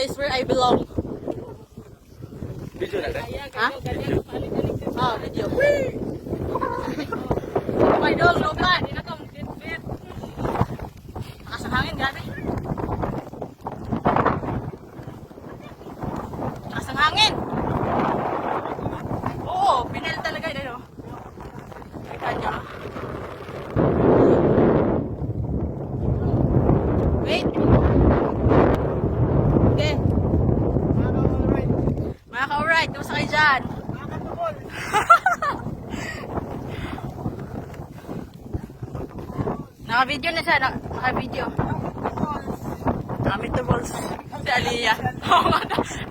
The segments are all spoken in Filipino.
place where I belong. Video natin. Ha? Ah, video. Oh my dog, lupa. Lakas ng hangin, gabi. Lakas ng hangin. Oo, pinel talaga yun, no? Kita nyo. Wait. Okay. Mga ka-alright, kamusta kayo dyan? Naka-video na siya, naka-video. Kami to balls. Si Aliyah.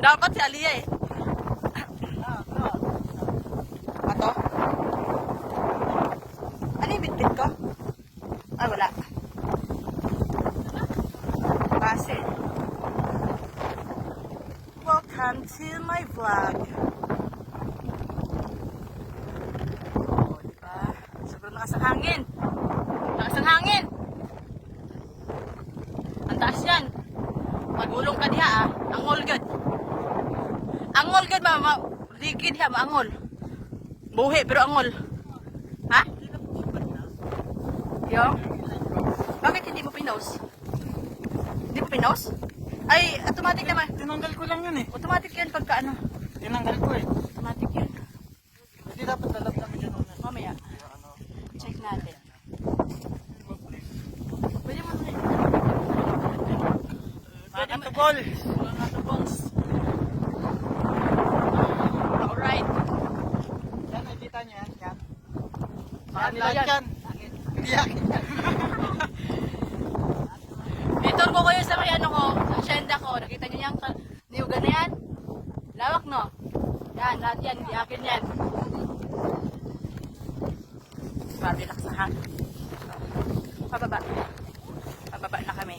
Dapat si Aliyah eh. Ato? Ano yung bitbit ko? Ay, wala. Kasi. Welcome to my vlog. Oh, diba? Sobrang lakas ng hangin. Lakas ng hangin. Ang taas yan. Pagulong ka diha ah. Angol gud. Angol gud mama. Ligid diha maangol. Buhi pero angol. Ha? Yo. Bakit hindi mo pinost? Hindi mo pinost? Ay, automatic naman. Tinanggal ko lang yun eh. Automatic yan pagka ano. Tinanggal ko eh. Automatic yan. Hindi dapat lalap namin yun. Mamaya. Check natin. Pwede mo rin. Mga katubol. Mga katubols. Alright. Yan, nakikita niyo yan. Yan. Saan nila Lahat yan? yan. Hindi akin yan. Itour ko kayo sa may ano ko, sa asyenda ko. Nakita niyo yung niyugan na yan? Lawak no? Yan, lahat yan. Hindi akin yan. Grabe lakas na hangin. Pababa. Pababa na kami.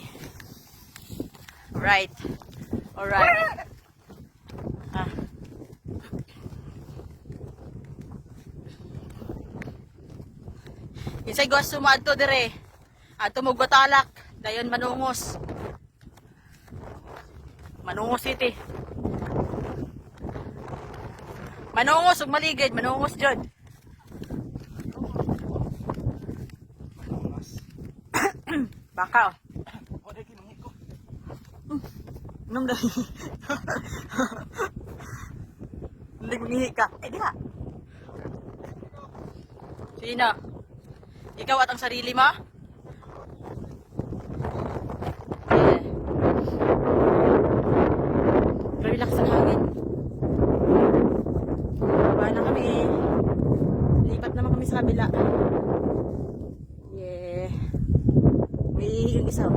Alright. Alright. Ah. Isay gawas sumaad to dire. Ato magbatalak. Dayon Manungos. Manungos City. Manungos ug maligid, Manungos jud. Baka. O, dahil kinungit ko. Nung dali. Hindi mangihi ka. Eh, di ka. Sino? Ikaw at ang sarili mo? Eh. Relax ang hangin. Baba na kami. Lipat naman kami sa kabila. Yeah. May yung isa.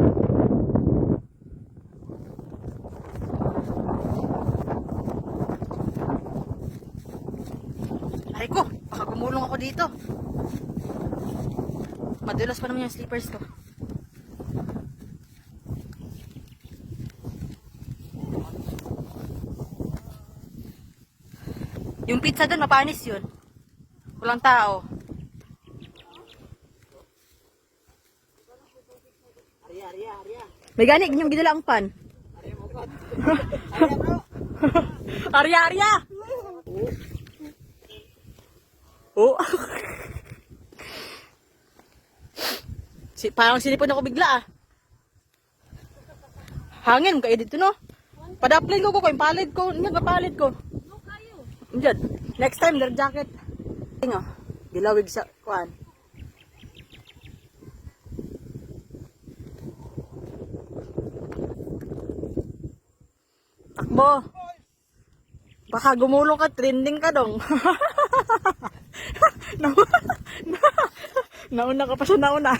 Ay ko, baka gumulong ako dito. Madulas pa naman yung slippers ko. Yung pizza doon, mapanis yun. Walang tao. May gani, yung gidala ang pan. Arya, Arya! Oh. Parang sinipon ako bigla ah. Hangin kayo dito no. Padaplin ko yung palid ko. Nga palid ko. Diyan. Next time, leather jacket. Tingo. Gilawig sa kuan. Takbo. Baka gumulong ka, trending ka dong. Nauna ka pa sa nauna.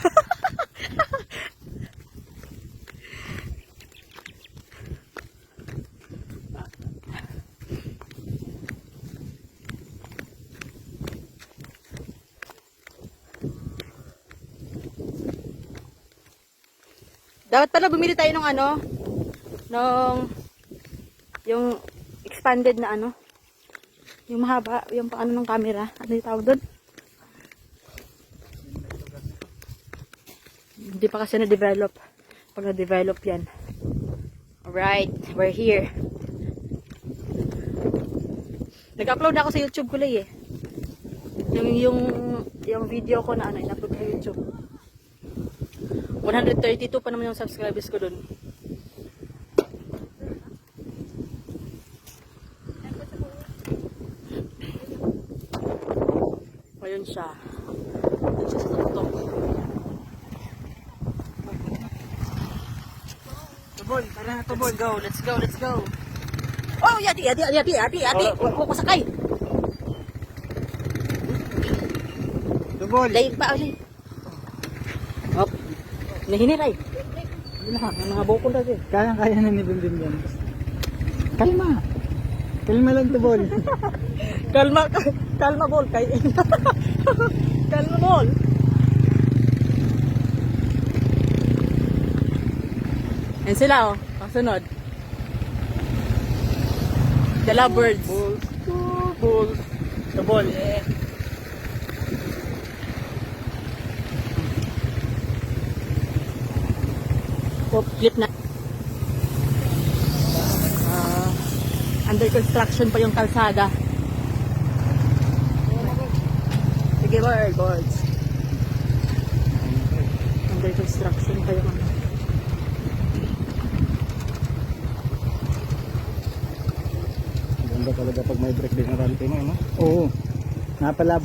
Dapat pala bumili tayo ng ano, yung expanded na ano, yung mahaba, yung pang ano ng camera. Ano yung tawag doon? Hindi pa kasi na-develop. Pag na-develop yan. Alright, we're here. Nag-upload na ako sa YouTube ko lang eh. Yung video ko na ano, in-upload sa YouTube. 132 pa naman yung subscribers ko dun. Ayun siya. Ayun siya sa tuktok. Tubol, tara na tubol. Let's go, let's go. Oh, yati. Huwag ko sakay. Tubol. Laig pa, ulit. Hop. Nahiniray. Yun na, mga bukol na din. Kaya na ni Bimbim yan. Kalma. Kalma lang tubol. Kalma bol. Kalma bol. Yan sila oh, kasunod. The lovebirds. Tubol. Tubol. Oh, flip na. Under construction pa yung kalsada. Sige, birds. Under construction pa yung ano. Ganda talaga pag may break din ang rally mo, no? Oo. Napalaban.